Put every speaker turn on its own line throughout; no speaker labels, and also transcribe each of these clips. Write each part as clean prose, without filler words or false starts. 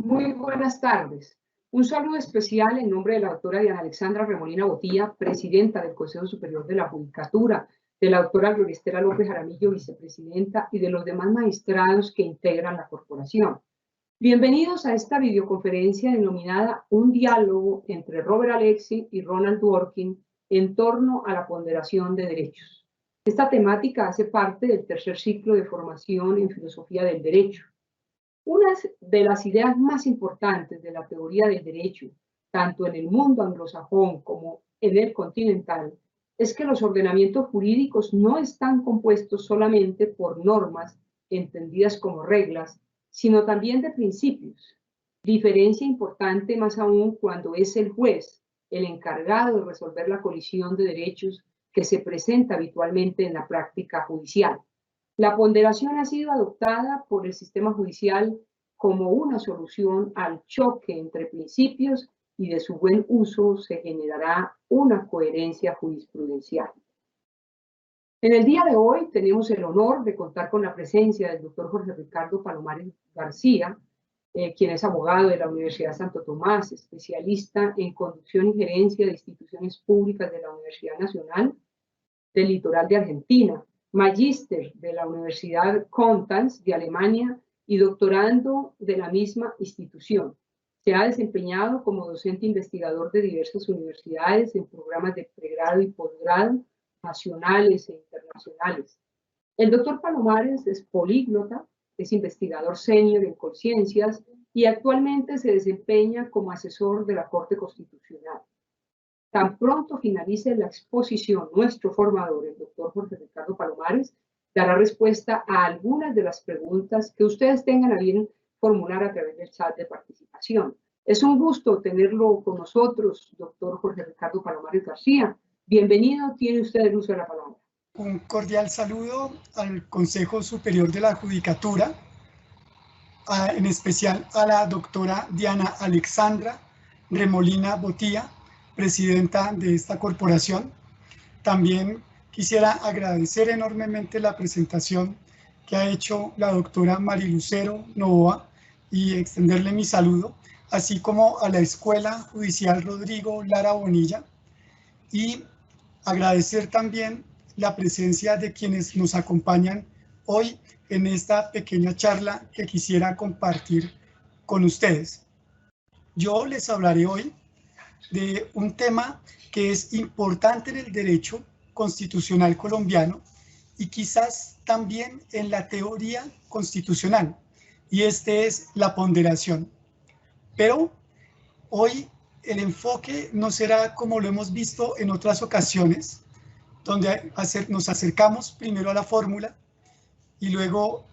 Muy buenas tardes. Un saludo especial en nombre de la doctora Diana Alexandra Remolina Botía, presidenta del Consejo Superior de la Judicatura, de la doctora Gloria Estela López Jaramillo, vicepresidenta, y de los demás magistrados que integran la corporación. Bienvenidos a esta videoconferencia denominada Un diálogo entre Robert Alexy y Ronald Dworkin en torno a la ponderación de derechos. Esta temática hace parte del tercer ciclo de formación en filosofía del derecho. Una de las ideas más importantes de la teoría del derecho, tanto en el mundo anglosajón como en el continental, es que los ordenamientos jurídicos no están compuestos solamente por normas entendidas como reglas, sino también de principios. Diferencia importante más aún cuando es el juez el encargado de resolver la colisión de derechos que se presenta habitualmente en la práctica judicial. La ponderación ha sido adoptada por el sistema judicial como una solución al choque entre principios y de su buen uso se generará una coherencia jurisprudencial. En el día de hoy tenemos el honor de contar con la presencia del doctor Jorge Ricardo Palomares García, quien es abogado de la Universidad Santo Tomás, especialista en conducción y gerencia de instituciones públicas de la Universidad Nacional del Litoral de Argentina, magíster de la Universidad Konstanz de Alemania y doctorando de la misma institución. Se ha desempeñado como docente investigador de diversas universidades en programas de pregrado y posgrado nacionales e internacionales. El doctor Palomares es políglota, es investigador senior en conciencias y actualmente se desempeña como asesor de la Corte Constitucional. Tan pronto finalice la exposición, nuestro formador, el doctor Jorge Ricardo Palomares, dará respuesta a algunas de las preguntas que ustedes tengan a bien formular a través del chat de participación. Es un gusto tenerlo con nosotros, doctor Jorge Ricardo Palomares García. Bienvenido, tiene usted el uso de la palabra.
Un cordial saludo al Consejo Superior de la Judicatura, en especial a la doctora Diana Alexandra Remolina Botía, presidenta de esta corporación. También quisiera agradecer enormemente la presentación que ha hecho la doctora Marilucero Novoa y extenderle mi saludo, así como a la Escuela Judicial Rodrigo Lara Bonilla, y agradecer también la presencia de quienes nos acompañan hoy en esta pequeña charla que quisiera compartir con ustedes. Yo les hablaré hoy de un tema que es importante en el derecho constitucional colombiano y quizás también en la teoría constitucional, y este es la ponderación. Pero hoy el enfoque no será como lo hemos visto en otras ocasiones, donde nos acercamos primero a la fórmula y luego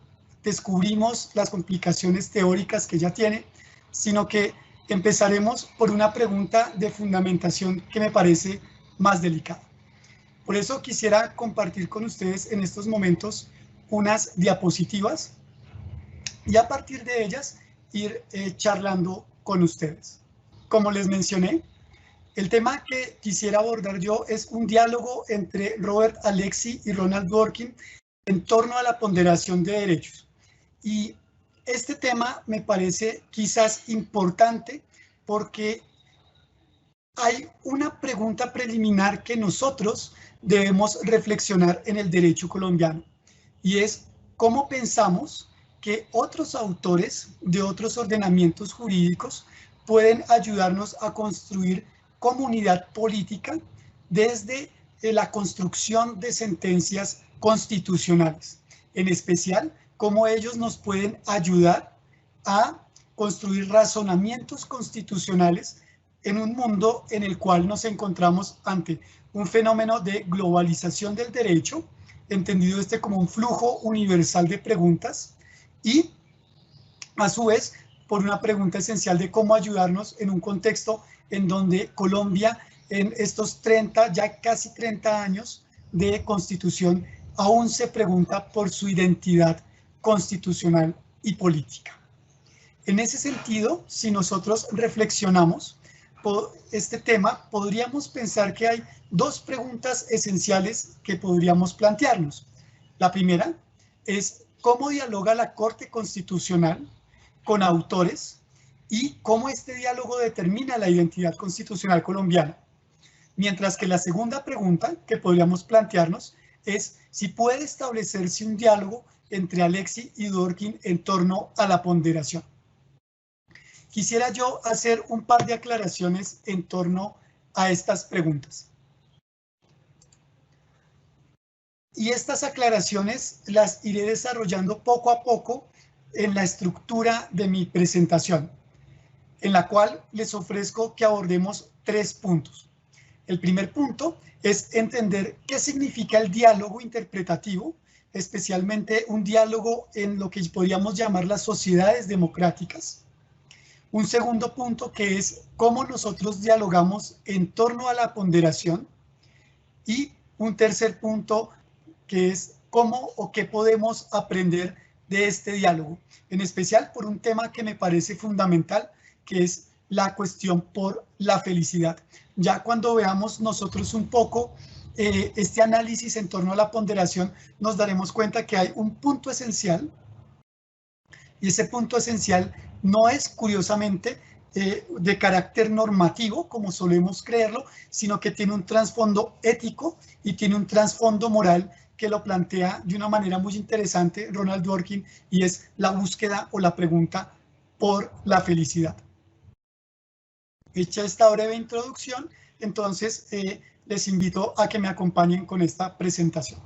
descubrimos las complicaciones teóricas que ella tiene, sino que empezaremos por una pregunta de fundamentación que me parece más delicada. Por eso quisiera compartir con ustedes en estos momentos unas diapositivas y a partir de ellas ir charlando con ustedes. Como les mencioné, el tema que quisiera abordar yo es un diálogo entre Robert Alexy y Ronald Dworkin en torno a la ponderación de derechos. Y este tema me parece quizás importante porque hay una pregunta preliminar que nosotros debemos reflexionar en el derecho colombiano, y es cómo pensamos que otros autores de otros ordenamientos jurídicos pueden ayudarnos a construir comunidad política desde la construcción de sentencias constitucionales, en especial cómo ellos nos pueden ayudar a construir razonamientos constitucionales en un mundo en el cual nos encontramos ante un fenómeno de globalización del derecho, entendido como un flujo universal de preguntas, y a su vez por una pregunta esencial de cómo ayudarnos en un contexto en donde Colombia, en estos ya casi 30 años de constitución, aún se pregunta por su identidad constitucional y política. En ese sentido, si nosotros reflexionamos este tema, podríamos pensar que hay dos preguntas esenciales que podríamos plantearnos. La primera es cómo dialoga la Corte Constitucional con autores y cómo este diálogo determina la identidad constitucional colombiana. Mientras que la segunda pregunta que podríamos plantearnos es si puede establecerse un diálogo entre Alexis y Dworkin en torno a la ponderación. Quisiera yo hacer un par de aclaraciones en torno a estas preguntas. Y estas aclaraciones las iré desarrollando poco a poco en la estructura de mi presentación, en la cual les ofrezco que abordemos 3 puntos. El primer punto es entender qué significa el diálogo interpretativo, especialmente un diálogo en lo que podríamos llamar las sociedades democráticas. Un segundo punto que es cómo nosotros dialogamos en torno a la ponderación. Y un tercer punto que es cómo o qué podemos aprender de este diálogo, en especial por un tema que me parece fundamental, que es la cuestión por la felicidad. Ya cuando veamos nosotros un poco este análisis en torno a la ponderación, nos daremos cuenta que hay un punto esencial, y ese punto esencial no es, curiosamente, de carácter normativo, como solemos creerlo, sino que tiene un trasfondo ético y tiene un trasfondo moral que lo plantea de una manera muy interesante Ronald Dworkin, y es la búsqueda o la pregunta por la felicidad. Hecha esta breve introducción, entonces les invito a que me acompañen con esta presentación.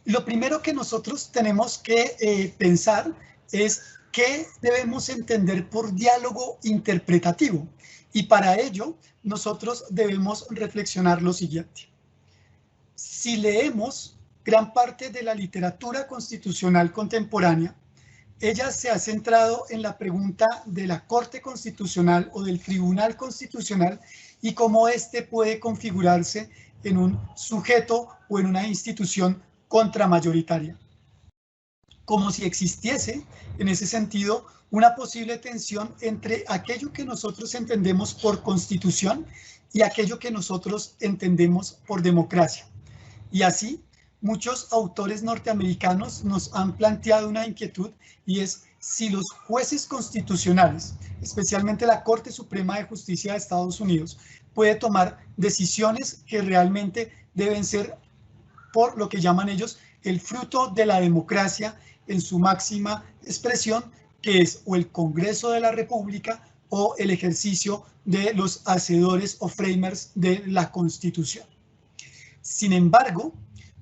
Lo primero que nosotros tenemos que pensar es qué debemos entender por diálogo interpretativo, y para ello nosotros debemos reflexionar lo siguiente. Si leemos gran parte de la literatura constitucional contemporánea, ella se ha centrado en la pregunta de la Corte Constitucional o del Tribunal Constitucional y cómo éste puede configurarse en un sujeto o en una institución contramayoritaria. Como si existiese, en ese sentido, una posible tensión entre aquello que nosotros entendemos por constitución y aquello que nosotros entendemos por democracia. Y así, muchos autores norteamericanos nos han planteado una inquietud, y es si los jueces constitucionales, especialmente la Corte Suprema de Justicia de Estados Unidos, puede tomar decisiones que realmente deben ser, por lo que llaman ellos, el fruto de la democracia en su máxima expresión, que es o el Congreso de la República o el ejercicio de los hacedores o framers de la Constitución. Sin embargo,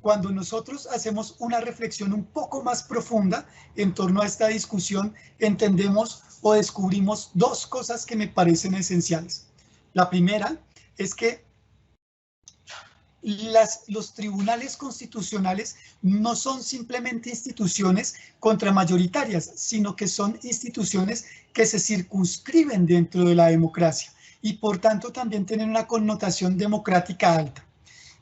cuando nosotros hacemos una reflexión un poco más profunda en torno a esta discusión, entendemos o descubrimos 2 cosas que me parecen esenciales. La primera es que los tribunales constitucionales no son simplemente instituciones contramayoritarias, sino que son instituciones que se circunscriben dentro de la democracia y por tanto también tienen una connotación democrática alta.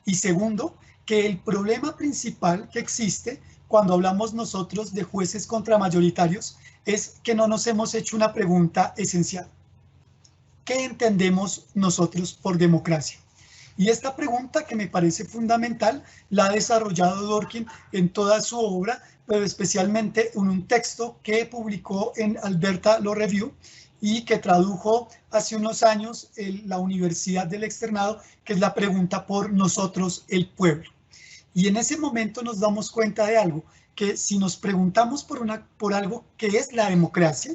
Y segundo, que el problema principal que existe cuando hablamos nosotros de jueces contramayoritarios es que no nos hemos hecho una pregunta esencial. ¿Qué entendemos nosotros por democracia? Y esta pregunta, que me parece fundamental, la ha desarrollado Dworkin en toda su obra, pero especialmente en un texto que publicó en Alberta Law Review y que tradujo hace unos años en la Universidad del Externado, que es la pregunta por nosotros, el pueblo. Y en ese momento nos damos cuenta de algo, que si nos preguntamos por algo que es la democracia,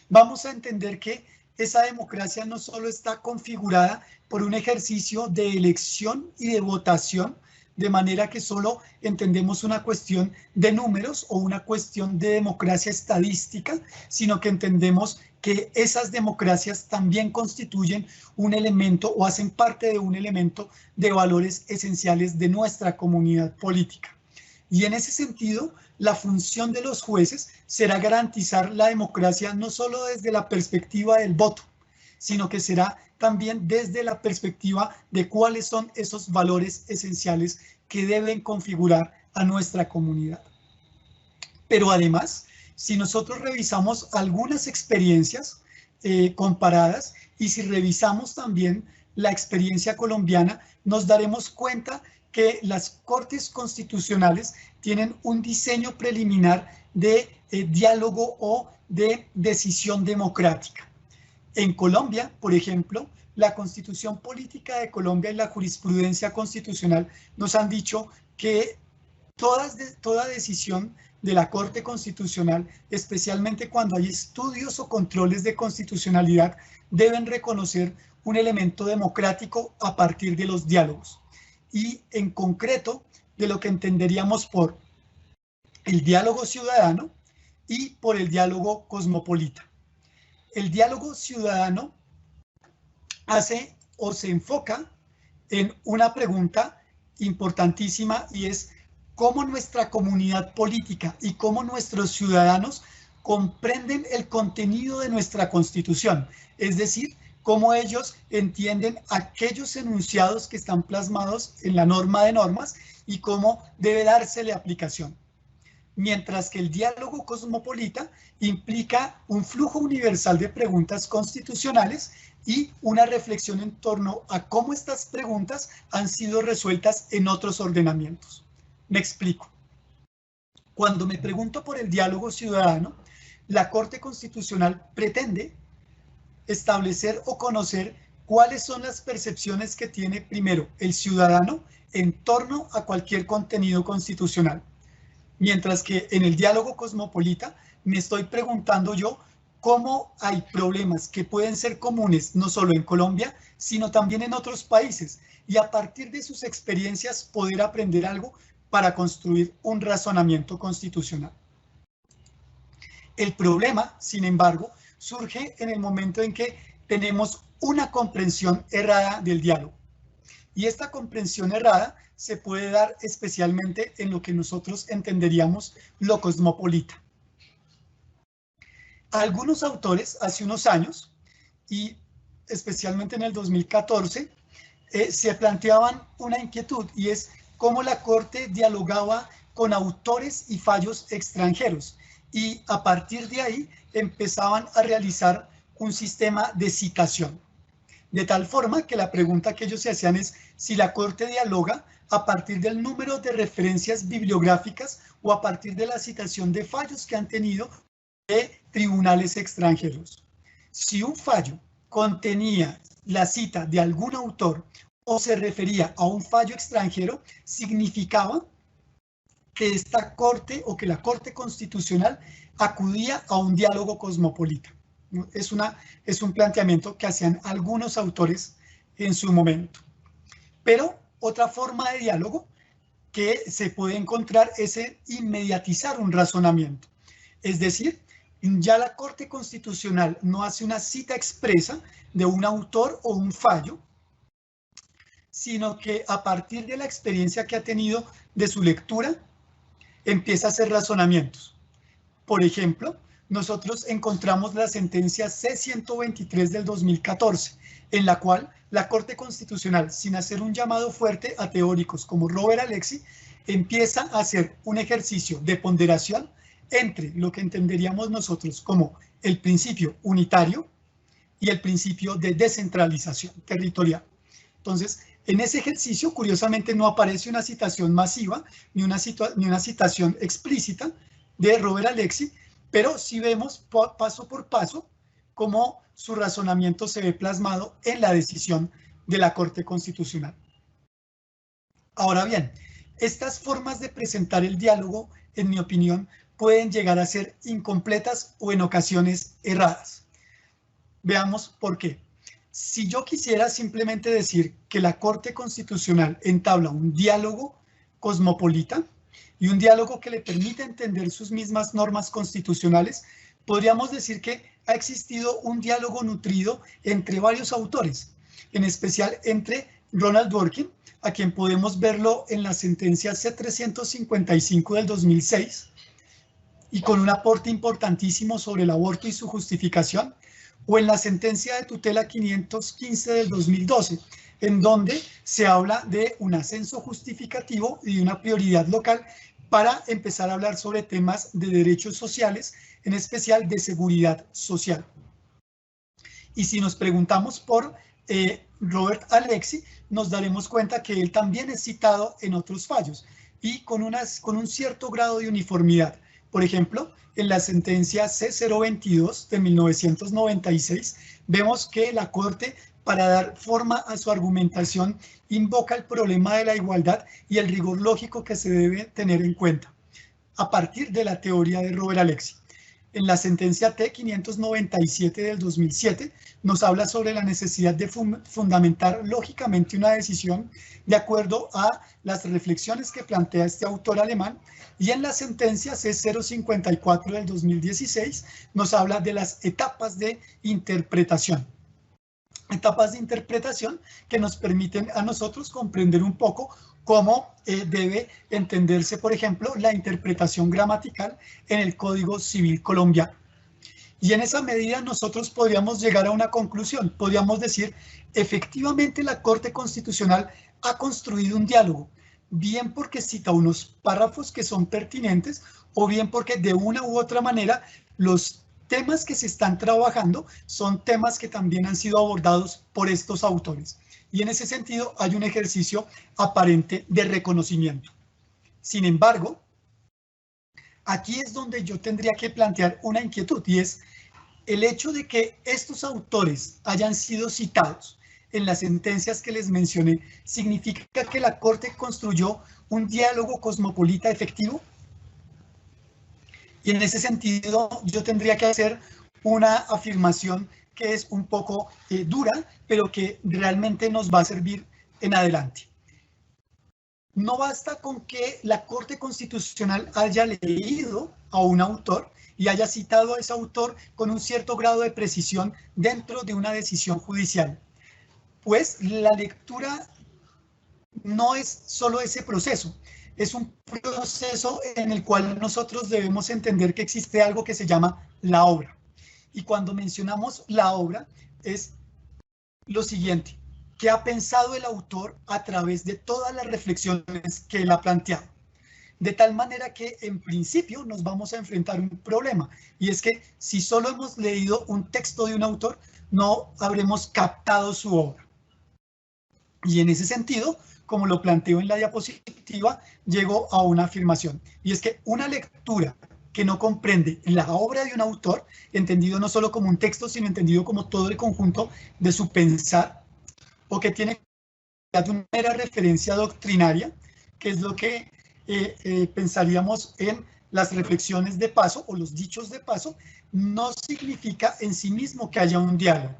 vamos a entender que esa democracia no solo está configurada por un ejercicio de elección y de votación, de manera que solo entendemos una cuestión de números o una cuestión de democracia estadística, sino que entendemos que esas democracias también constituyen un elemento o hacen parte de un elemento de valores esenciales de nuestra comunidad política. Y en ese sentido, la función de los jueces será garantizar la democracia no solo desde la perspectiva del voto, sino que será también desde la perspectiva de cuáles son esos valores esenciales que deben configurar a nuestra comunidad. Pero además, si nosotros revisamos algunas experiencias comparadas y si revisamos también la experiencia colombiana, nos daremos cuenta que las Cortes Constitucionales tienen un diseño preliminar de diálogo o de decisión democrática. En Colombia, por ejemplo, la Constitución Política de Colombia y la jurisprudencia constitucional nos han dicho que toda decisión de la Corte Constitucional, especialmente cuando hay estudios o controles de constitucionalidad, deben reconocer un elemento democrático a partir de los diálogos. Y en concreto, de lo que entenderíamos por el diálogo ciudadano y por el diálogo cosmopolita. El diálogo ciudadano hace o se enfoca en una pregunta importantísima, y es cómo nuestra comunidad política y cómo nuestros ciudadanos comprenden el contenido de nuestra Constitución, es decir, cómo ellos entienden aquellos enunciados que están plasmados en la norma de normas y cómo debe dársele aplicación. Mientras que el diálogo cosmopolita implica un flujo universal de preguntas constitucionales y una reflexión en torno a cómo estas preguntas han sido resueltas en otros ordenamientos. Me explico. Cuando me pregunto por el diálogo ciudadano, la Corte Constitucional pretende establecer o conocer cuáles son las percepciones que tiene primero el ciudadano en torno a cualquier contenido constitucional. Mientras que en el diálogo cosmopolita me estoy preguntando yo cómo hay problemas que pueden ser comunes no solo en Colombia, sino también en otros países, y a partir de sus experiencias poder aprender algo para construir un razonamiento constitucional. El problema, sin embargo, surge en el momento en que tenemos una comprensión errada del diálogo. Y esta comprensión errada se puede dar especialmente en lo que nosotros entenderíamos lo cosmopolita. Algunos autores hace unos años, y especialmente en el 2014, se planteaban una inquietud, y es cómo la Corte dialogaba con autores y fallos extranjeros, y a partir de ahí empezaban a realizar un sistema de citación. De tal forma que la pregunta que ellos se hacían es si la Corte dialoga a partir del número de referencias bibliográficas o a partir de la citación de fallos que han tenido de tribunales extranjeros. Si un fallo contenía la cita de algún autor o se refería a un fallo extranjero, significaba que esta Corte o que la Corte Constitucional acudía a un diálogo cosmopolita. Es un planteamiento que hacían algunos autores en su momento. Pero otra forma de diálogo que se puede encontrar es el inmediatizar un razonamiento. Es decir, ya la Corte Constitucional no hace una cita expresa de un autor o un fallo, sino que a partir de la experiencia que ha tenido de su lectura, empieza a hacer razonamientos. Por ejemplo, nosotros encontramos la sentencia C-123 del 2014, en la cual la Corte Constitucional, sin hacer un llamado fuerte a teóricos como Robert Alexy, empieza a hacer un ejercicio de ponderación entre lo que entenderíamos nosotros como el principio unitario y el principio de descentralización territorial. Entonces, en ese ejercicio, curiosamente, no aparece una citación masiva ni una citación explícita de Robert Alexy, pero sí vemos paso por paso cómo su razonamiento se ve plasmado en la decisión de la Corte Constitucional. Ahora bien, estas formas de presentar el diálogo, en mi opinión, pueden llegar a ser incompletas o en ocasiones erradas. Veamos por qué. Si yo quisiera simplemente decir que la Corte Constitucional entabla un diálogo cosmopolita y un diálogo que le permite entender sus mismas normas constitucionales, podríamos decir que ha existido un diálogo nutrido entre varios autores, en especial entre Ronald Dworkin, a quien podemos verlo en la sentencia C-355 del 2006, y con un aporte importantísimo sobre el aborto y su justificación, o en la sentencia de tutela 515 del 2012, en donde se habla de un ascenso justificativo y de una prioridad local para empezar a hablar sobre temas de derechos sociales, en especial de seguridad social. Y si nos preguntamos por Robert Alexy, nos daremos cuenta que él también es citado en otros fallos y con un cierto grado de uniformidad. Por ejemplo, en la sentencia C022 de 1996, vemos que la Corte, para dar forma a su argumentación, invoca el problema de la igualdad y el rigor lógico que se debe tener en cuenta, a partir de la teoría de Robert Alexy. En la sentencia T597 del 2007 nos habla sobre la necesidad de fundamentar lógicamente una decisión de acuerdo a las reflexiones que plantea este autor alemán, y en la sentencia C054 del 2016 nos habla de las etapas de interpretación. Etapas de interpretación que nos permiten a nosotros comprender un poco cómo debe entenderse, por ejemplo, la interpretación gramatical en el Código Civil colombiano. Y en esa medida nosotros podríamos llegar a una conclusión. Podríamos decir, efectivamente la Corte Constitucional ha construido un diálogo, bien porque cita unos párrafos que son pertinentes, o bien porque de una u otra manera los temas que se están trabajando son temas que también han sido abordados por estos autores. Y en ese sentido hay un ejercicio aparente de reconocimiento. Sin embargo, aquí es donde yo tendría que plantear una inquietud, y es el hecho de que estos autores hayan sido citados en las sentencias que les mencioné, ¿significa que la Corte construyó un diálogo cosmopolita efectivo? Y en ese sentido yo tendría que hacer una afirmación que es un poco dura, pero que realmente nos va a servir en adelante. No basta con que la Corte Constitucional haya leído a un autor y haya citado a ese autor con un cierto grado de precisión dentro de una decisión judicial, pues la lectura no es solo ese proceso, es un proceso en el cual nosotros debemos entender que existe algo que se llama la obra. Y cuando mencionamos la obra es lo siguiente: ¿qué ha pensado el autor a través de todas las reflexiones que él ha planteado? De tal manera que en principio nos vamos a enfrentar a un problema, y es que si solo hemos leído un texto de un autor, no habremos captado su obra. Y en ese sentido, como lo planteo en la diapositiva, llego a una afirmación, y es que una lectura que no comprende la obra de un autor, entendido no solo como un texto, sino entendido como todo el conjunto de su pensar, o que tiene una mera referencia doctrinaria, que es lo que pensaríamos en las reflexiones de paso o los dichos de paso, no significa en sí mismo que haya un diálogo.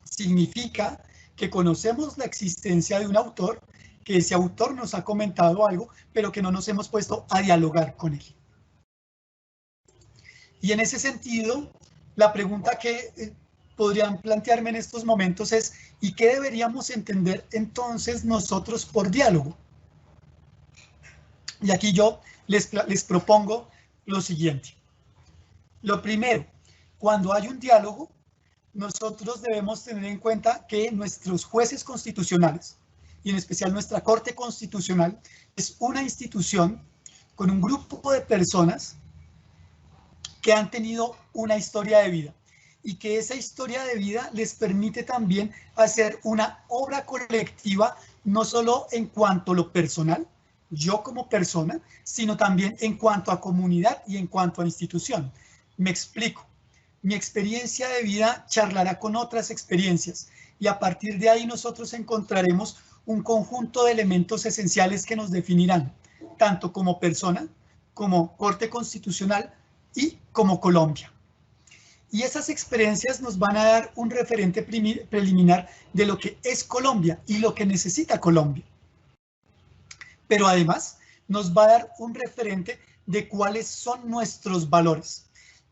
Significa que conocemos la existencia de un autor, que ese autor nos ha comentado algo, pero que no nos hemos puesto a dialogar con él. Y en ese sentido, la pregunta que podrían plantearme en estos momentos es: ¿y qué deberíamos entender entonces nosotros por diálogo? Y aquí yo les propongo lo siguiente. Lo primero, cuando hay un diálogo, nosotros debemos tener en cuenta que nuestros jueces constitucionales, y en especial nuestra Corte Constitucional, es una institución con un grupo de personas que han tenido una historia de vida, y que esa historia de vida les permite también hacer una obra colectiva, no solo en cuanto a lo personal, yo como persona, sino también en cuanto a comunidad y en cuanto a institución. Me explico. Mi experiencia de vida charlará con otras experiencias, y a partir de ahí nosotros encontraremos un conjunto de elementos esenciales que nos definirán, tanto como persona, como Corte Constitucional y como Colombia. Y esas experiencias nos van a dar un referente preliminar de lo que es Colombia y lo que necesita Colombia. Pero además nos va a dar un referente de cuáles son nuestros valores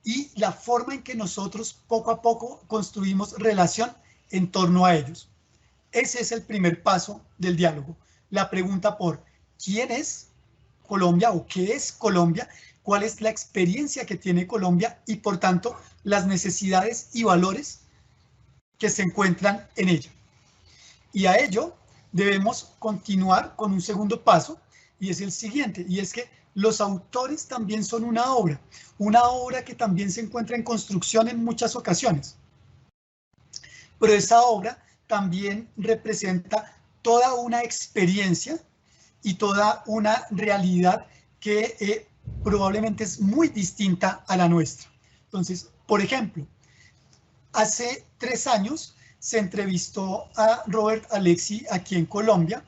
y la forma en que nosotros poco a poco construimos relación en torno a ellos. Ese es el primer paso del diálogo. La pregunta por ¿quién es Colombia o qué es Colombia? ¿Cuál es la experiencia que tiene Colombia? Y por tanto, las necesidades y valores que se encuentran en ella. Y a ello debemos continuar con un segundo paso, y es el siguiente, y es que los autores también son una obra que también se encuentra en construcción en muchas ocasiones. Pero esa obra también representa toda una experiencia y toda una realidad que probablemente es muy distinta a la nuestra. Entonces, por ejemplo, hace 3 años se entrevistó a Robert Alexi aquí en Colombia,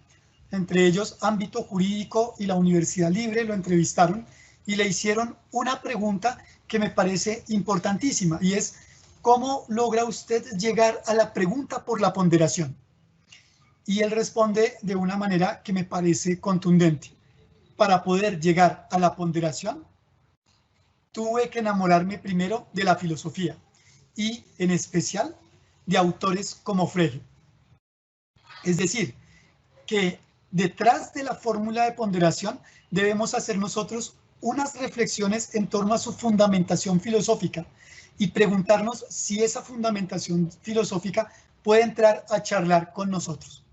entre ellos Ámbito Jurídico y la Universidad Libre lo entrevistaron y le hicieron una pregunta que me parece importantísima, y es: ¿cómo logra usted llegar a la pregunta por la ponderación? Y él responde de una manera que me parece contundente: para poder llegar a la ponderación, tuve que enamorarme primero de la filosofía, y en especial de autores como Frege. Es decir, que detrás de la fórmula de ponderación debemos hacer nosotros unas reflexiones en torno a su fundamentación filosófica y preguntarnos si esa fundamentación filosófica puede entrar a charlar con nosotros.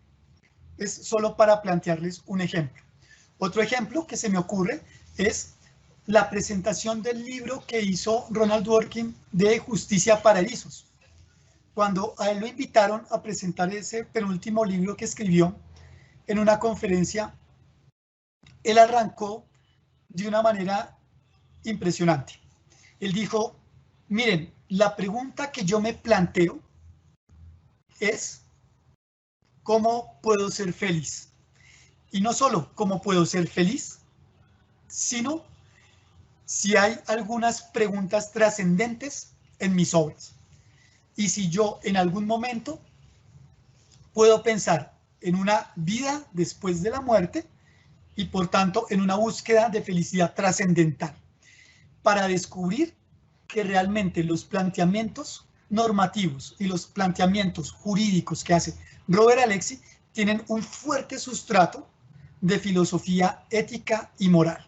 Es solo para plantearles un ejemplo. Otro ejemplo que se me ocurre es la presentación del libro que hizo Ronald Dworkin de Justicia para Erizos. Cuando a él lo invitaron a presentar ese penúltimo libro que escribió en una conferencia, él arrancó de una manera impresionante. Él dijo: miren, la pregunta que yo me planteo es ¿cómo puedo ser feliz? Y no solo cómo puedo ser feliz, sino si hay algunas preguntas trascendentes en mis obras. Y si yo en algún momento puedo pensar en una vida después de la muerte y por tanto en una búsqueda de felicidad trascendental, para descubrir que realmente los planteamientos normativos y los planteamientos jurídicos que hace Robert Alexi tienen un fuerte sustrato de filosofía ética y moral.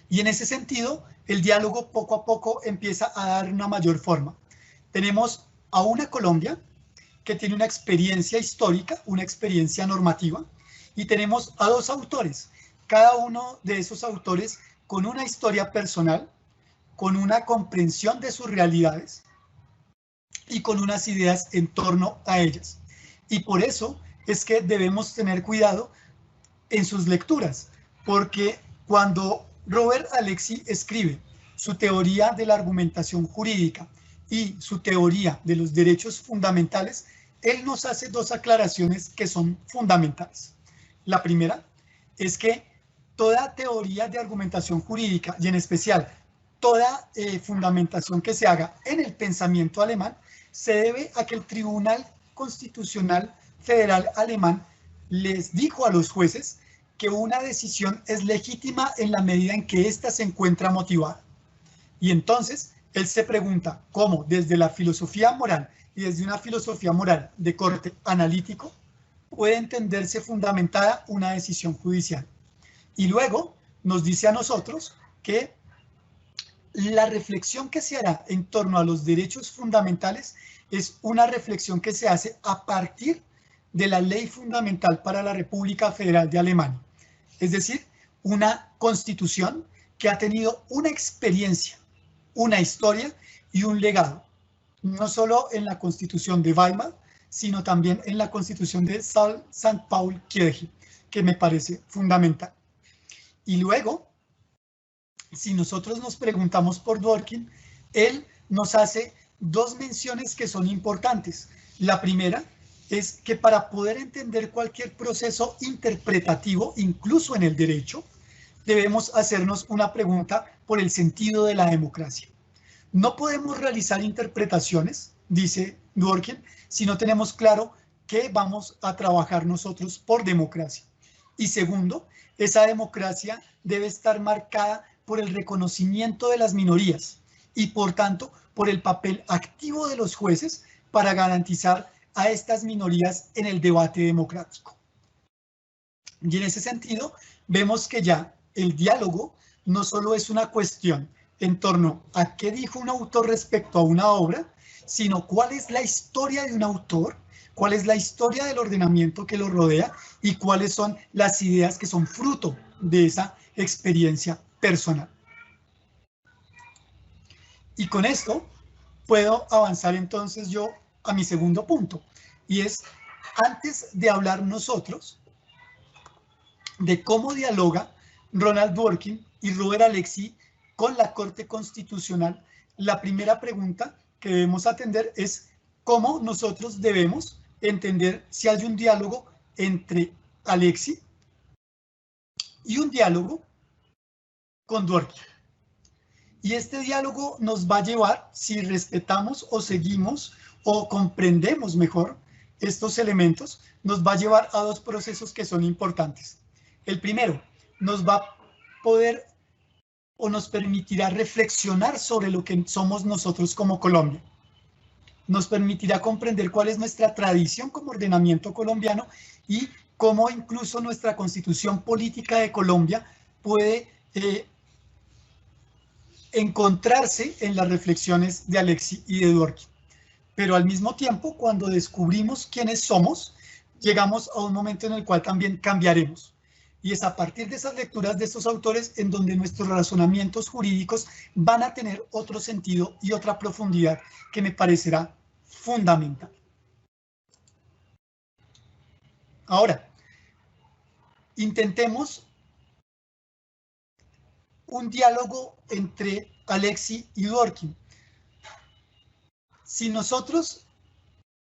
Y en ese sentido, el diálogo poco a poco empieza a dar una mayor forma. Tenemos a una Colombia que tiene una experiencia histórica, una experiencia normativa, y tenemos a 2 autores, cada uno de esos autores con una historia personal, con una comprensión de sus realidades y con unas ideas en torno a ellas. Y por eso es que debemos tener cuidado en sus lecturas, porque cuando Robert Alexi escribe su teoría de la argumentación jurídica y su teoría de los derechos fundamentales, él nos hace 2 aclaraciones que son fundamentales. La primera es que toda teoría de argumentación jurídica, y en especial toda fundamentación que se haga en el pensamiento alemán, se debe a que el Tribunal Constitucional Federal Alemán les dijo a los jueces que una decisión es legítima en la medida en que ésta se encuentra motivada. Y entonces él se pregunta cómo desde la filosofía moral y desde una filosofía moral de corte analítico puede entenderse fundamentada una decisión judicial. Y luego nos dice a nosotros que la reflexión que se hará en torno a los derechos fundamentales es una reflexión que se hace a partir de la Ley Fundamental para la República Federal de Alemania. Es decir, una constitución que ha tenido una experiencia, una historia y un legado, no solo en la Constitución de Weimar, sino también en la Constitución de St. Paul Kirche, que me parece fundamental. Y luego, si nosotros nos preguntamos por Dworkin, él nos hace 2 menciones que son importantes. La primera es que para poder entender cualquier proceso interpretativo, incluso en el derecho, debemos hacernos una pregunta por el sentido de la democracia. No podemos realizar interpretaciones, dice Dworkin, si no tenemos claro que vamos a trabajar nosotros por democracia. Y segundo, esa democracia debe estar marcada por el reconocimiento de las minorías y, por tanto, por el papel activo de los jueces para garantizar a estas minorías en el debate democrático. Y en ese sentido, vemos que ya el diálogo no solo es una cuestión en torno a qué dijo un autor respecto a una obra, sino cuál es la historia de un autor, cuál es la historia del ordenamiento que lo rodea y cuáles son las ideas que son fruto de esa experiencia personal. Y con esto puedo avanzar entonces yo a mi segundo punto, y es, antes de hablar nosotros de cómo dialoga Ronald Dworkin y Robert Alexy con la Corte Constitucional, la primera pregunta que debemos atender es cómo nosotros debemos entender si hay un diálogo entre Alexy y un diálogo con Dworkin. Y este diálogo nos va a llevar, si respetamos o seguimos o comprendemos mejor estos elementos, nos va a llevar a dos procesos que son importantes. El primero, nos va a poder o nos permitirá reflexionar sobre lo que somos nosotros como Colombia. Nos permitirá comprender cuál es nuestra tradición como ordenamiento colombiano y cómo incluso nuestra constitución política de Colombia puede encontrarse en las reflexiones de Alexy y de Dworkin. Pero al mismo tiempo, cuando descubrimos quiénes somos, llegamos a un momento en el cual también cambiaremos. Y es a partir de esas lecturas de estos autores en donde nuestros razonamientos jurídicos van a tener otro sentido y otra profundidad que me parecerá fundamental. Ahora, intentemos un diálogo entre Alexy y Dworkin. Si nosotros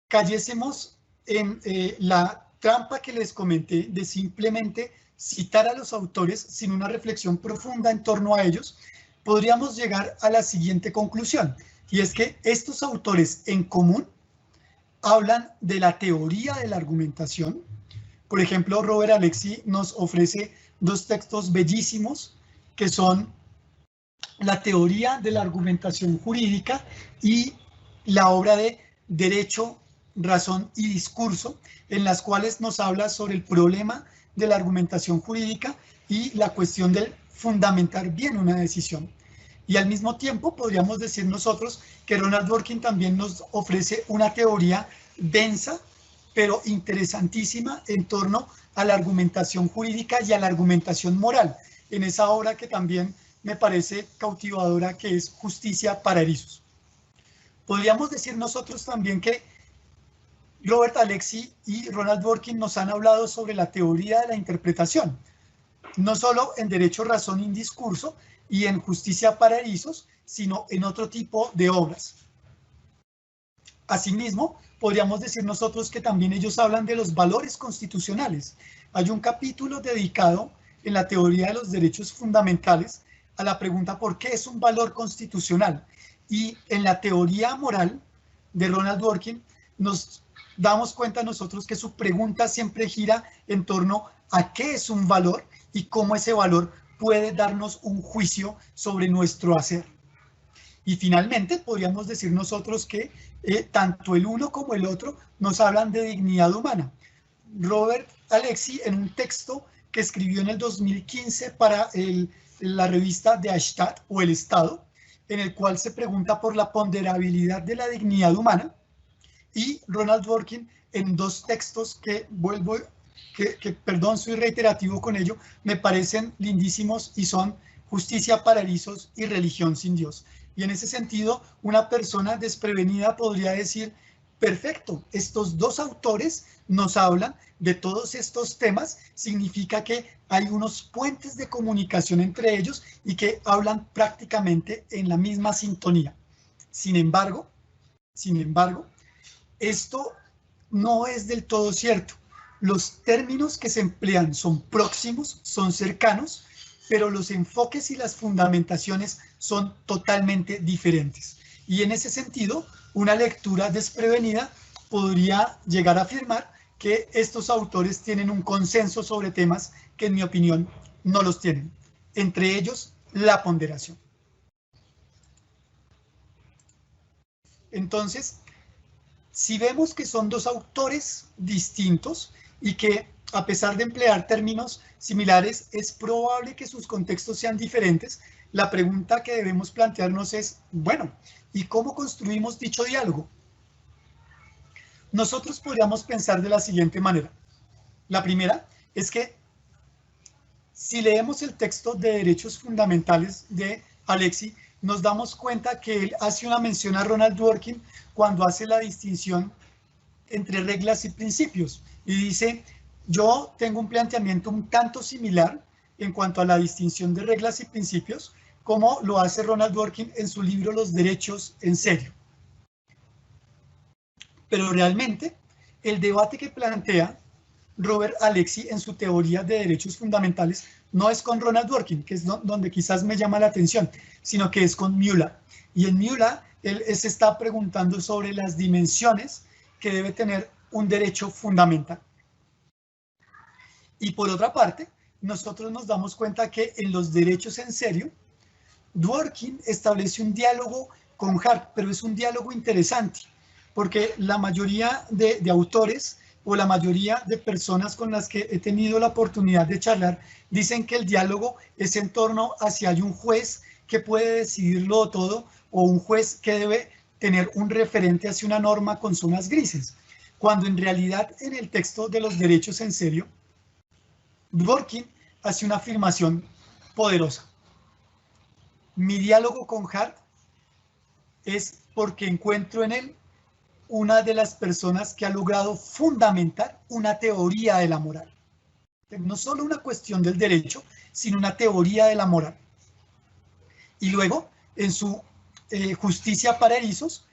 cayésemos en la trampa que les comenté de simplemente citar a los autores sin una reflexión profunda en torno a ellos, podríamos llegar a la siguiente conclusión, y es que estos autores en común hablan de la teoría de la argumentación. Por ejemplo, Robert Alexy nos ofrece dos textos bellísimos que son la teoría de la argumentación jurídica y la obra de Derecho, Razón y Discurso, en las cuales nos habla sobre el problema de la argumentación jurídica y la cuestión del fundamentar bien una decisión. Y al mismo tiempo podríamos decir nosotros que Ronald Dworkin también nos ofrece una teoría densa, pero interesantísima en torno a la argumentación jurídica y a la argumentación moral, en esa obra que también me parece cautivadora, que es Justicia para Erizos. Podríamos decir nosotros también que Robert Alexy y Ronald Dworkin nos han hablado sobre la teoría de la interpretación, no solo en Derecho, Razón y Discurso y en Justicia para Erizos, sino en otro tipo de obras. Asimismo, podríamos decir nosotros que también ellos hablan de los valores constitucionales. Hay un capítulo dedicado en la teoría de los derechos fundamentales a la pregunta ¿por qué es un valor constitucional? Y en la teoría moral de Ronald Dworkin nos damos cuenta nosotros que su pregunta siempre gira en torno a qué es un valor y cómo ese valor puede darnos un juicio sobre nuestro hacer. Y finalmente podríamos decir nosotros que tanto el uno como el otro nos hablan de dignidad humana. Robert Alexy, en un texto que escribió en el 2015 para la revista de Ashtad o El Estado, en el cual se pregunta por la ponderabilidad de la dignidad humana, y Ronald Dworkin en dos textos que perdón, soy reiterativo con ello, me parecen lindísimos y son Justicia para Erizos y Religión sin Dios. Y en ese sentido, una persona desprevenida podría decir, perfecto, estos dos autores nos hablan de todos estos temas, significa que hay unos puentes de comunicación entre ellos y que hablan prácticamente en la misma sintonía. Sin embargo, esto no es del todo cierto. Los términos que se emplean son próximos, son cercanos, pero los enfoques y las fundamentaciones son totalmente diferentes. Y en ese sentido, una lectura desprevenida podría llegar a afirmar que estos autores tienen un consenso sobre temas que, en mi opinión, no los tienen. Entre ellos, la ponderación. Entonces, si vemos que son dos autores distintos y que, a pesar de emplear términos similares, es probable que sus contextos sean diferentes, la pregunta que debemos plantearnos es, bueno, ¿y cómo construimos dicho diálogo? Nosotros podríamos pensar de la siguiente manera. La primera es que si leemos el texto de Derechos Fundamentales de Alexy, nos damos cuenta que él hace una mención a Ronald Dworkin cuando hace la distinción entre reglas y principios. Y dice, yo tengo un planteamiento un tanto similar en cuanto a la distinción de reglas y principios, como lo hace Ronald Dworkin en su libro Los derechos en serio. Pero realmente, el debate que plantea Robert Alexy en su teoría de derechos fundamentales no es con Ronald Dworkin, que es donde quizás me llama la atención, sino que es con Miula. Y en Miula, él se está preguntando sobre las dimensiones que debe tener un derecho fundamental. Y por otra parte, nosotros nos damos cuenta que en los derechos en serio, Dworkin establece un diálogo con Hart, pero es un diálogo interesante, porque la mayoría de autores o la mayoría de personas con las que he tenido la oportunidad de charlar dicen que el diálogo es en torno a si hay un juez que puede decidirlo todo o un juez que debe tener un referente hacia una norma con zonas grises, cuando en realidad en el texto de los derechos en serio, Dworkin hace una afirmación poderosa. Mi diálogo con Hart es porque encuentro en él una de las personas que ha logrado fundamentar una teoría de la moral. No solo una cuestión del derecho, sino una teoría de la moral. Y luego, en su Justicia para erizos,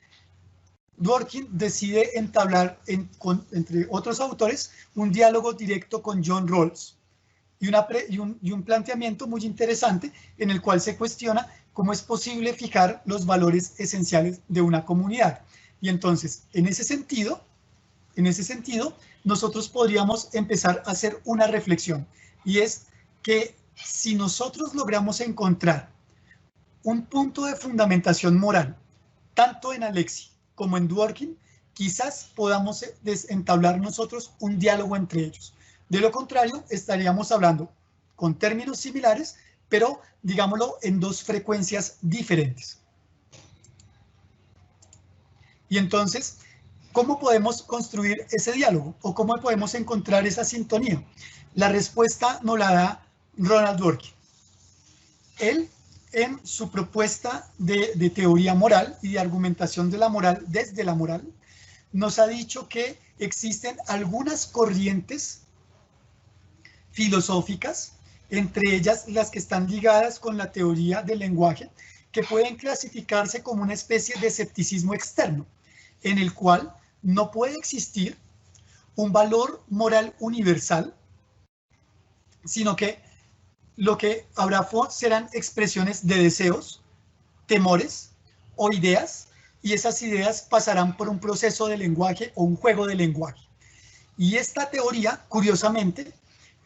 Dworkin decide entablar, entre otros autores, un diálogo directo con John Rawls y un planteamiento muy interesante en el cual se cuestiona cómo es posible fijar los valores esenciales de una comunidad. Y entonces, en ese sentido, nosotros podríamos empezar a hacer una reflexión, y es que si nosotros logramos encontrar un punto de fundamentación moral, tanto en Alexy como en Dworkin, quizás podamos entablar nosotros un diálogo entre ellos. De lo contrario, estaríamos hablando con términos similares, pero digámoslo en dos frecuencias diferentes. Y entonces, ¿cómo podemos construir ese diálogo? ¿O cómo podemos encontrar esa sintonía? La respuesta nos la da Ronald Dworkin. Él, en su propuesta de teoría moral y de argumentación de la moral desde la moral, nos ha dicho que existen algunas corrientes filosóficas, entre ellas las que están ligadas con la teoría del lenguaje, que pueden clasificarse como una especie de escepticismo externo, en el cual no puede existir un valor moral universal, sino que lo que habrá serán expresiones de deseos, temores o ideas, y esas ideas pasarán por un proceso de lenguaje o un juego de lenguaje. Y esta teoría, curiosamente,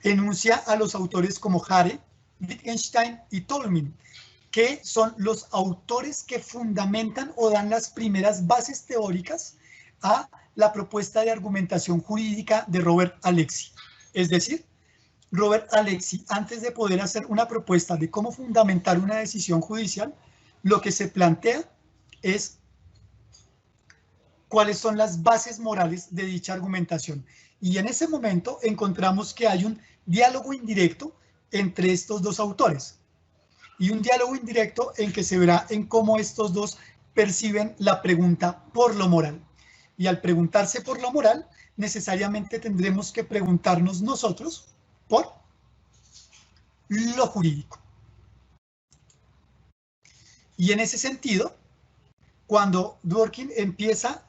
enuncia a los autores como Hare, Wittgenstein y Tolmin, que son los autores que fundamentan o dan las primeras bases teóricas a la propuesta de argumentación jurídica de Robert Alexy. Es decir, Robert Alexy, antes de poder hacer una propuesta de cómo fundamentar una decisión judicial, lo que se plantea es cuáles son las bases morales de dicha argumentación. Y en ese momento encontramos que hay un diálogo indirecto entre estos dos autores. Y un diálogo indirecto en que se verá en cómo estos dos perciben la pregunta por lo moral. Y al preguntarse por lo moral, necesariamente tendremos que preguntarnos nosotros por lo jurídico. Y en ese sentido, cuando Dworkin empieza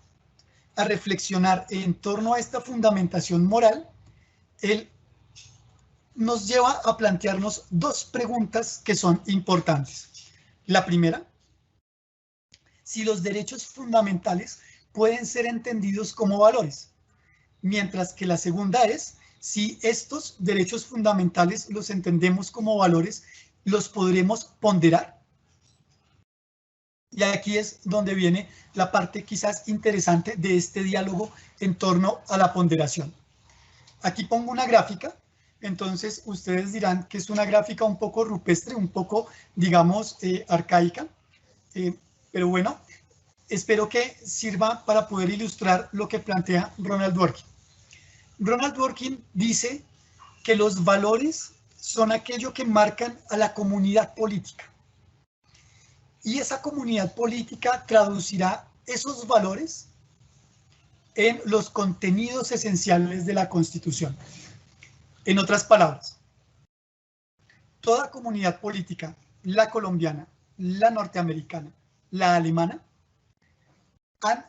a reflexionar en torno a esta fundamentación moral, él nos lleva a plantearnos dos preguntas que son importantes. La primera, si los derechos fundamentales pueden ser entendidos como valores, mientras que la segunda es si estos derechos fundamentales los entendemos como valores, ¿los podremos ponderar? Y aquí es donde viene la parte quizás interesante de este diálogo en torno a la ponderación. Aquí pongo una gráfica, entonces ustedes dirán que es una gráfica un poco rupestre, un poco, digamos, arcaica, pero bueno, espero que sirva para poder ilustrar lo que plantea Ronald Dworkin. Ronald Dworkin dice que los valores son aquello que marcan a la comunidad política. Y esa comunidad política traducirá esos valores en los contenidos esenciales de la Constitución. En otras palabras, toda comunidad política, la colombiana, la norteamericana, la alemana, han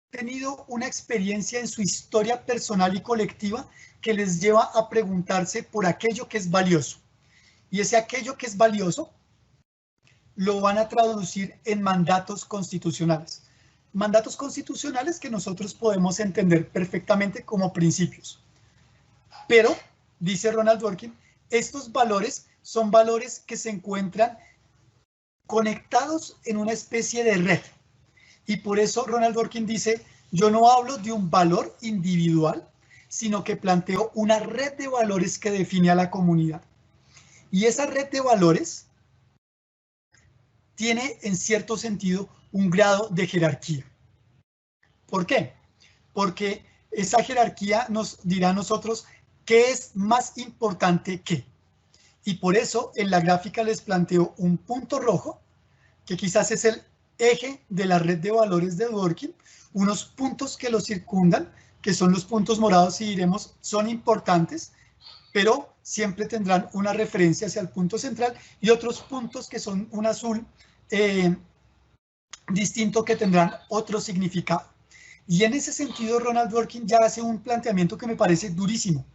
tenido una experiencia en su historia personal y colectiva que les lleva a preguntarse por aquello que es valioso. Y ese aquello que es valioso lo van a traducir en mandatos constitucionales. Mandatos constitucionales que nosotros podemos entender perfectamente como principios. Pero, dice Ronald Dworkin, estos valores son valores que se encuentran conectados en una especie de red. Y por eso Ronald Dworkin dice, yo no hablo de un valor individual, sino que planteo una red de valores que define a la comunidad. Y esa red de valores tiene en cierto sentido un grado de jerarquía. ¿Por qué? Porque esa jerarquía nos dirá a nosotros qué es más importante qué. Y por eso en la gráfica les planteo un punto rojo, que quizás es el eje de la red de valores de Dworkin, unos puntos que lo circundan, que son los puntos morados y diremos son importantes, pero siempre tendrán una referencia hacia el punto central, y otros puntos que son un azul distinto que tendrán otro significado. Y en ese sentido Ronald Dworkin ya hace un planteamiento que me parece durísimo.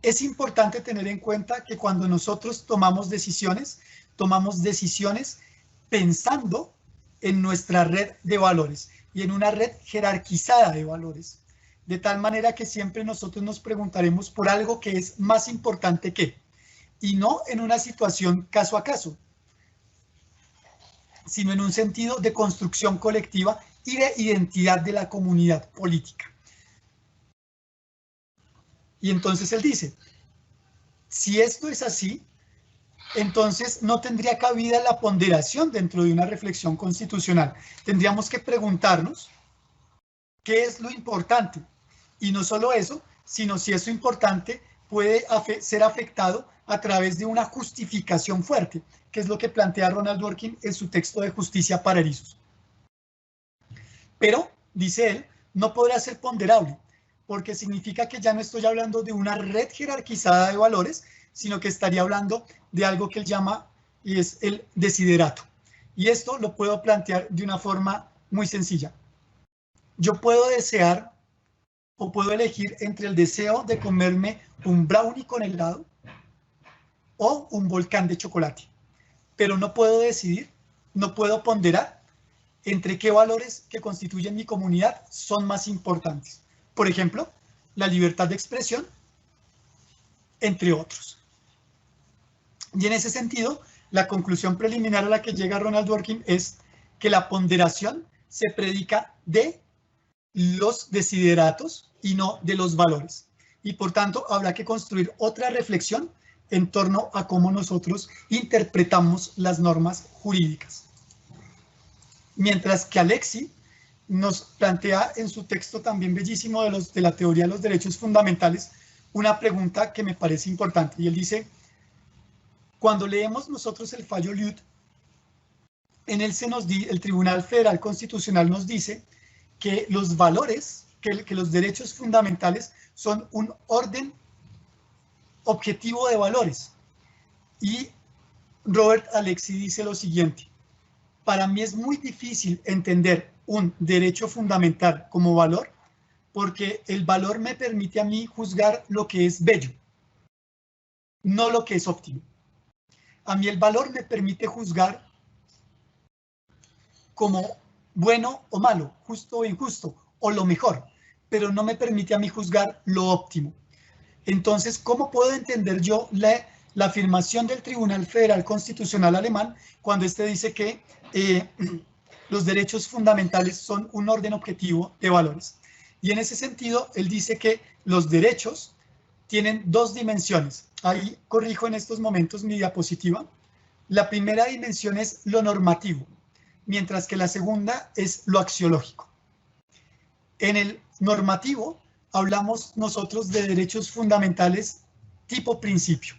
Es importante tener en cuenta que cuando nosotros tomamos decisiones pensando en nuestra red de valores y en una red jerarquizada de valores, de tal manera que siempre nosotros nos preguntaremos por algo que es más importante que, y no en una situación caso a caso, sino en un sentido de construcción colectiva y de identidad de la comunidad política. Y entonces él dice, si esto es así, entonces no tendría cabida la ponderación dentro de una reflexión constitucional. Tendríamos que preguntarnos qué es lo importante. Y no solo eso, sino si eso importante puede ser afectado a través de una justificación fuerte, que es lo que plantea Ronald Dworkin en su texto de Justicia para Erizos. Pero, dice él, no podrá ser ponderable, porque significa que ya no estoy hablando de una red jerarquizada de valores, sino que estaría hablando de algo que él llama y es el desiderato. Y esto lo puedo plantear de una forma muy sencilla. Yo puedo desear o puedo elegir entre el deseo de comerme un brownie con helado o un volcán de chocolate, pero no puedo decidir, no puedo ponderar entre qué valores que constituyen mi comunidad son más importantes. Por ejemplo, la libertad de expresión, entre otros. Y en ese sentido, la conclusión preliminar a la que llega Ronald Dworkin es que la ponderación se predica de los desideratos y no de los valores. Y por tanto, habrá que construir otra reflexión en torno a cómo nosotros interpretamos las normas jurídicas. Mientras que Alexis nos plantea en su texto también bellísimo de la teoría de los derechos fundamentales una pregunta que me parece importante. Y él dice, cuando leemos nosotros el fallo Liud, en él el Tribunal Federal Constitucional nos dice que los valores, que los derechos fundamentales son un orden objetivo de valores. Y Robert Alexis dice lo siguiente, para mí es muy difícil entender un derecho fundamental como valor, porque el valor me permite a mí juzgar lo que es bello, no lo que es óptimo. A mí el valor me permite juzgar como bueno o malo, justo o injusto, o lo mejor, pero no me permite a mí juzgar lo óptimo. Entonces, ¿cómo puedo entender yo la afirmación del Tribunal Federal Constitucional alemán cuando éste dice que los derechos fundamentales son un orden objetivo de valores? Y en ese sentido, él dice que los derechos tienen dos dimensiones. Ahí corrijo en estos momentos mi diapositiva. La primera dimensión es lo normativo, mientras que la segunda es lo axiológico. En el normativo hablamos nosotros de derechos fundamentales tipo principio,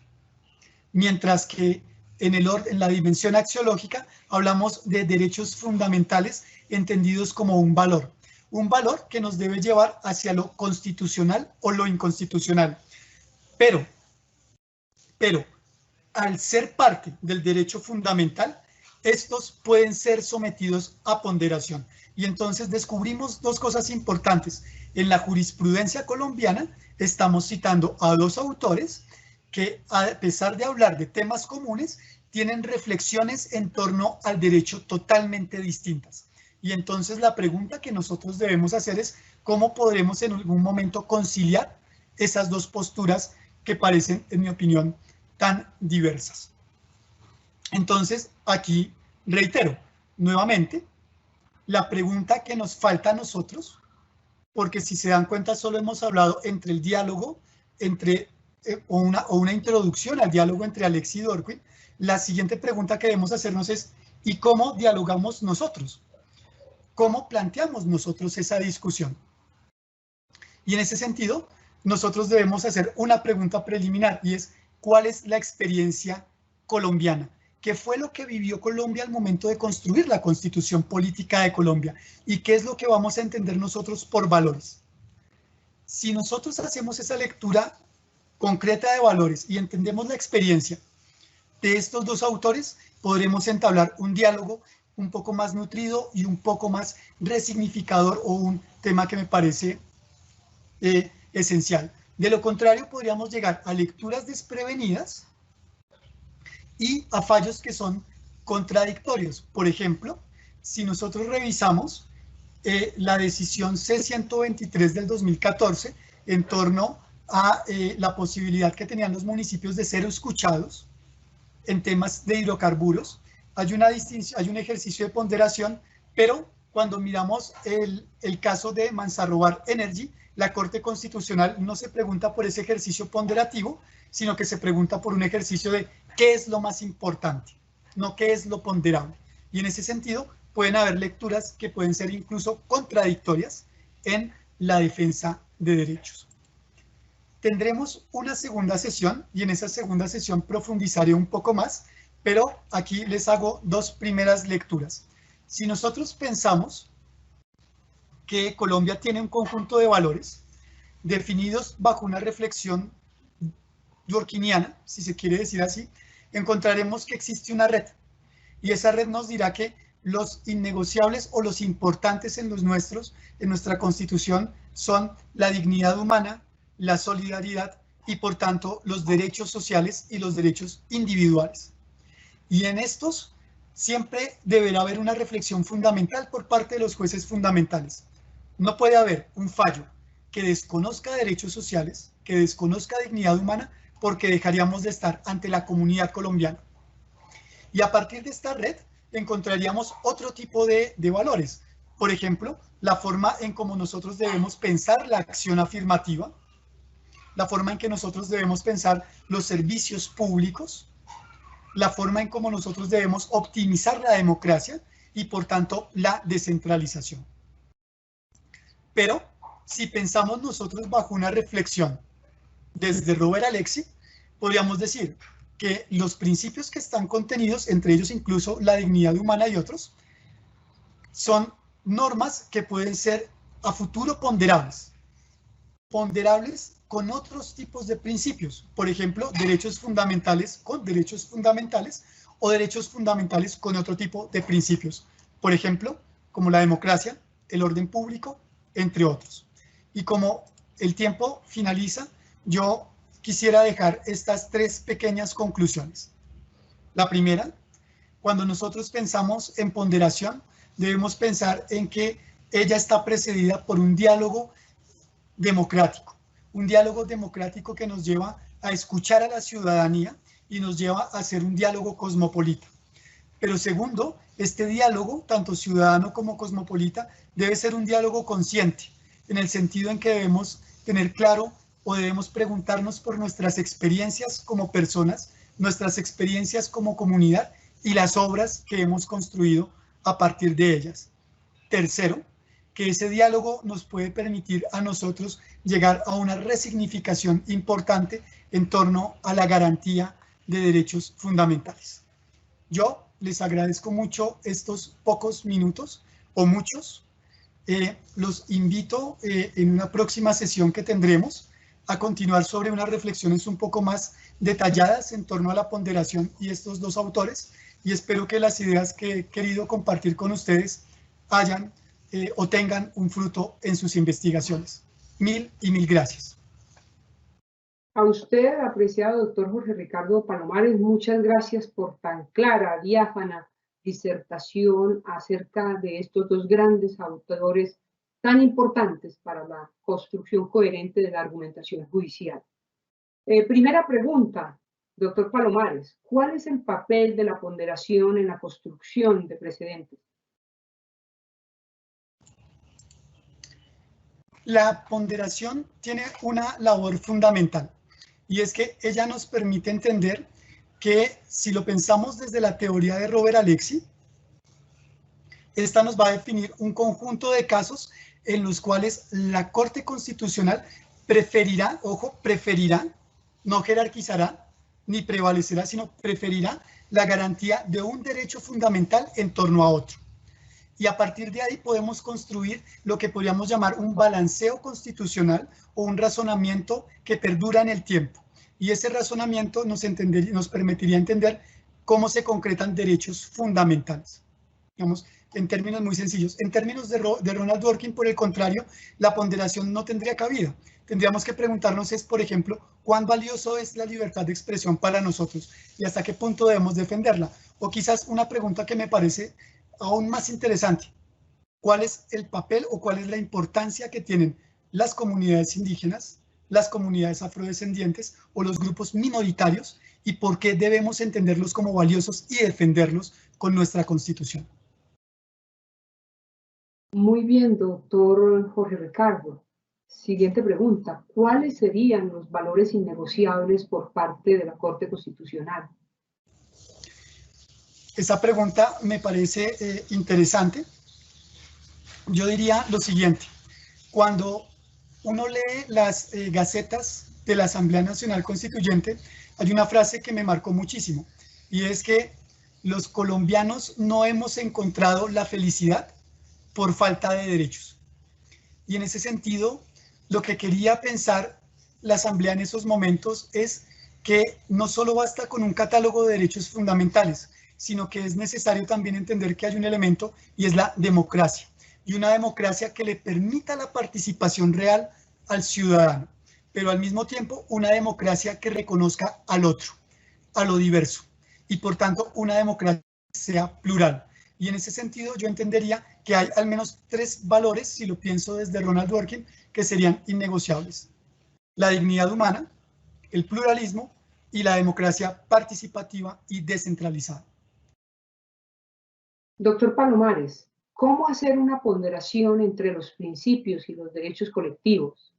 mientras que en la dimensión axiológica, hablamos de derechos fundamentales entendidos como un valor que nos debe llevar hacia lo constitucional o lo inconstitucional. Pero al ser parte del derecho fundamental, estos pueden ser sometidos a ponderación. Y entonces descubrimos dos cosas importantes. En la jurisprudencia colombiana estamos citando a dos autores que, a pesar de hablar de temas comunes, tienen reflexiones en torno al derecho totalmente distintas. Y entonces la pregunta que nosotros debemos hacer es cómo podremos en algún momento conciliar esas dos posturas que parecen, en mi opinión, tan diversas. Entonces, aquí reitero nuevamente la pregunta que nos falta a nosotros, porque si se dan cuenta solo hemos hablado entre el diálogo, o una introducción al diálogo entre Alexis y Dorquin. La siguiente pregunta que debemos hacernos es ¿y cómo dialogamos nosotros? ¿Cómo planteamos nosotros esa discusión? Y en ese sentido, nosotros debemos hacer una pregunta preliminar y es ¿cuál es la experiencia colombiana? ¿Qué fue lo que vivió Colombia al momento de construir la Constitución Política de Colombia? ¿Y qué es lo que vamos a entender nosotros por valores? Si nosotros hacemos esa lectura concreta de valores y entendemos la experiencia de estos dos autores, podremos entablar un diálogo un poco más nutrido y un poco más resignificador, o un tema que me parece esencial. De lo contrario, podríamos llegar a lecturas desprevenidas y a fallos que son contradictorios. Por ejemplo, si nosotros revisamos la decisión C-123 del 2014 en torno a la posibilidad que tenían los municipios de ser escuchados en temas de hidrocarburos, hay un ejercicio de ponderación, pero cuando miramos el caso de Manzarrobar Energy, la Corte Constitucional no se pregunta por ese ejercicio ponderativo, sino que se pregunta por un ejercicio de qué es lo más importante, no qué es lo ponderable. Y en ese sentido pueden haber lecturas que pueden ser incluso contradictorias en la defensa de derechos. Tendremos una segunda sesión y en esa segunda sesión profundizaré un poco más, pero aquí les hago dos primeras lecturas. Si nosotros pensamos que Colombia tiene un conjunto de valores definidos bajo una reflexión durkheimiana, si se quiere decir así, encontraremos que existe una red, y esa red nos dirá que los innegociables o los importantes en nuestra Constitución son la dignidad humana, la solidaridad y por tanto los derechos sociales y los derechos individuales. Y en estos siempre deberá haber una reflexión fundamental por parte de los jueces fundamentales. No puede haber un fallo que desconozca derechos sociales, que desconozca dignidad humana, porque dejaríamos de estar ante la comunidad colombiana. Y a partir de esta red encontraríamos otro tipo de valores. Por ejemplo, la forma en cómo nosotros debemos pensar la acción afirmativa, la forma en que nosotros debemos pensar los servicios públicos, la forma en cómo nosotros debemos optimizar la democracia y, por tanto, la descentralización. Pero, si pensamos nosotros bajo una reflexión desde Robert Alexis, podríamos decir que los principios que están contenidos, entre ellos incluso la dignidad humana y otros, son normas que pueden ser a futuro ponderables con otros tipos de principios, por ejemplo, derechos fundamentales con derechos fundamentales o derechos fundamentales con otro tipo de principios, por ejemplo, como la democracia, el orden público, entre otros. Y como el tiempo finaliza, yo quisiera dejar estas tres pequeñas conclusiones. La primera, cuando nosotros pensamos en ponderación, debemos pensar en que ella está precedida por un diálogo democrático que nos lleva a escuchar a la ciudadanía y nos lleva a hacer un diálogo cosmopolita. Pero segundo, este diálogo, tanto ciudadano como cosmopolita, debe ser un diálogo consciente, en el sentido en que debemos tener claro o debemos preguntarnos por nuestras experiencias como personas, nuestras experiencias como comunidad y las obras que hemos construido a partir de ellas. Tercero, que ese diálogo nos puede permitir a nosotros llegar a una resignificación importante en torno a la garantía de derechos fundamentales. Yo les agradezco mucho estos pocos minutos, o muchos. Los invito en una próxima sesión que tendremos a continuar sobre unas reflexiones un poco más detalladas en torno a la ponderación y estos dos autores, y espero que las ideas que he querido compartir con ustedes hayan o tengan un fruto en sus investigaciones. Mil y mil gracias.
A usted, apreciado doctor Jorge Ricardo Palomares, muchas gracias por tan clara, diáfana disertación acerca de estos dos grandes autores tan importantes para la construcción coherente de la argumentación judicial. Primera pregunta, doctor Palomares, ¿cuál es el papel de la ponderación en la construcción de precedentes?
La ponderación tiene una labor fundamental, y es que ella nos permite entender que, si lo pensamos desde la teoría de Robert Alexy, esta nos va a definir un conjunto de casos en los cuales la Corte Constitucional preferirá, ojo, preferirá, no jerarquizará ni prevalecerá, sino preferirá la garantía de un derecho fundamental en torno a otro. Y a partir de ahí podemos construir lo que podríamos llamar un balanceo constitucional o un razonamiento que perdura en el tiempo. Y ese razonamiento nos permitiría entender cómo se concretan derechos fundamentales. Digamos, en términos muy sencillos. En términos de Ronald Dworkin, por el contrario, la ponderación no tendría cabida. Tendríamos que preguntarnos por ejemplo, ¿cuán valioso es la libertad de expresión para nosotros? ¿Y hasta qué punto debemos defenderla? O quizás una pregunta que me parece aún más interesante: ¿cuál es el papel o cuál es la importancia que tienen las comunidades indígenas, las comunidades afrodescendientes o los grupos minoritarios, y por qué debemos entenderlos como valiosos y defenderlos con nuestra Constitución?
Muy bien, doctor Jorge Ricardo. Siguiente pregunta. ¿Cuáles serían los valores innegociables por parte de la Corte Constitucional?
Esa pregunta me parece interesante. Yo diría lo siguiente: cuando uno lee las gacetas de la Asamblea Nacional Constituyente, hay una frase que me marcó muchísimo, y es que los colombianos no hemos encontrado la felicidad por falta de derechos. Y en ese sentido, lo que quería pensar la Asamblea en esos momentos es que no solo basta con un catálogo de derechos fundamentales, sino que es necesario también entender que hay un elemento, y es la democracia, y una democracia que le permita la participación real al ciudadano, pero al mismo tiempo una democracia que reconozca al otro, a lo diverso, y por tanto una democracia que sea plural. Y en ese sentido yo entendería que hay al menos tres valores, si lo pienso desde Ronald Dworkin, que serían innegociables: la dignidad humana, el pluralismo y la democracia participativa y descentralizada.
Doctor Palomares, ¿cómo hacer una ponderación entre los principios y los derechos colectivos?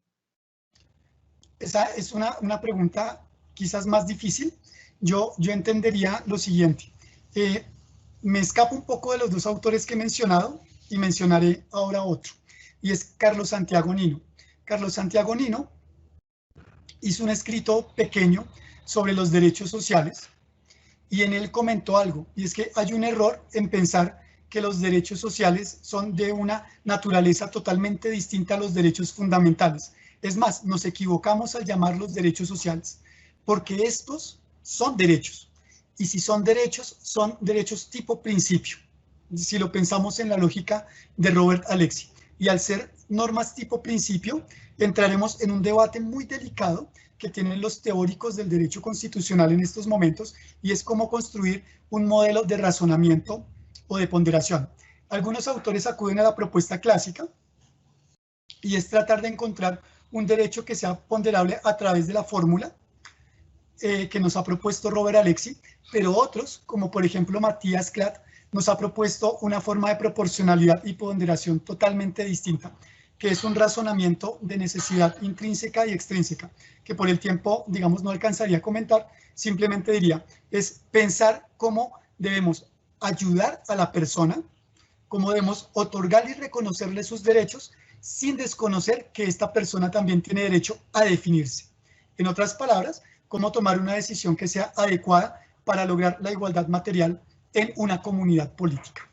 Esa es una pregunta quizás más difícil. Yo entendería lo siguiente. Me escapo un poco de los dos autores que he mencionado y mencionaré ahora otro, y es Carlos Santiago Nino. Carlos Santiago Nino hizo un escrito pequeño sobre los derechos sociales, y en él comentó algo, y es que hay un error en pensar que los derechos sociales son de una naturaleza totalmente distinta a los derechos fundamentales. Es más, nos equivocamos al llamarlos derechos sociales, porque estos son derechos. Y si son derechos tipo principio, si lo pensamos en la lógica de Robert Alexy. Y al ser normas tipo principio, entraremos en un debate muy delicado que tienen los teóricos del derecho constitucional en estos momentos, y es cómo construir un modelo de razonamiento o de ponderación. Algunos autores acuden a la propuesta clásica, y es tratar de encontrar un derecho que sea ponderable a través de la fórmula que nos ha propuesto Robert Alexy, pero otros, como por ejemplo Matías Klatt, nos ha propuesto una forma de proporcionalidad y ponderación totalmente distinta, que es un razonamiento de necesidad intrínseca y extrínseca, que por el tiempo, digamos, no alcanzaría a comentar. Simplemente diría, es pensar cómo debemos ayudar a la persona, cómo debemos otorgar y reconocerle sus derechos, sin desconocer que esta persona también tiene derecho a definirse. En otras palabras, cómo tomar una decisión que sea adecuada para lograr la igualdad material en una comunidad política.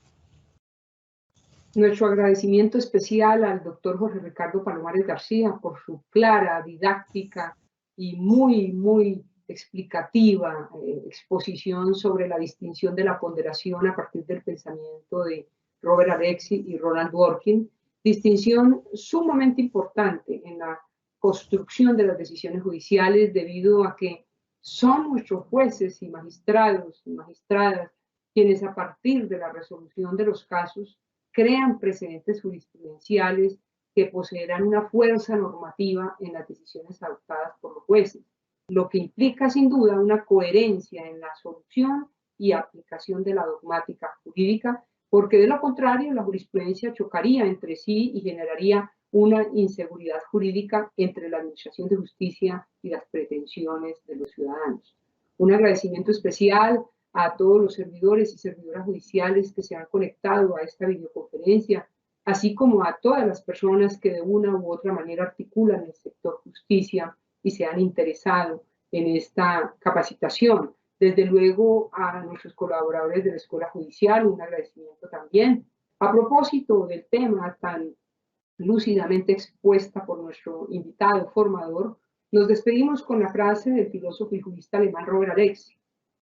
Nuestro agradecimiento especial al doctor Jorge Ricardo Palomares García por su clara, didáctica y muy explicativa exposición sobre la distinción de la ponderación a partir del pensamiento de Robert Alexy y Roland Dworkin, distinción sumamente importante en la construcción de las decisiones judiciales debido a que son nuestros jueces y magistrados y magistradas quienes a partir de la resolución de los casos crean precedentes jurisprudenciales que poseerán una fuerza normativa en las decisiones adoptadas por los jueces, lo que implica sin duda una coherencia en la solución y aplicación de la dogmática jurídica, porque de lo contrario la jurisprudencia chocaría entre sí y generaría una inseguridad jurídica entre la administración de justicia y las pretensiones de los ciudadanos. Un agradecimiento especial a todos los servidores y servidoras judiciales que se han conectado a esta videoconferencia, así como a todas las personas que de una u otra manera articulan el sector justicia y se han interesado en esta capacitación. Desde luego a nuestros colaboradores de la Escuela Judicial, un agradecimiento también. A propósito del tema tan lúcidamente expuesta por nuestro invitado formador, nos despedimos con la frase del filósofo y jurista alemán Robert Alexy: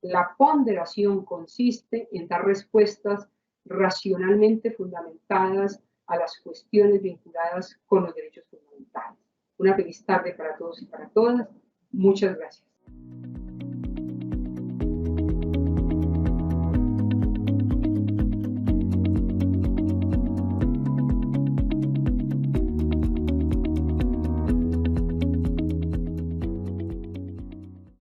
la ponderación consiste en dar respuestas racionalmente fundamentadas a las cuestiones vinculadas con los derechos fundamentales. Una feliz tarde para todos y para todas. Muchas gracias.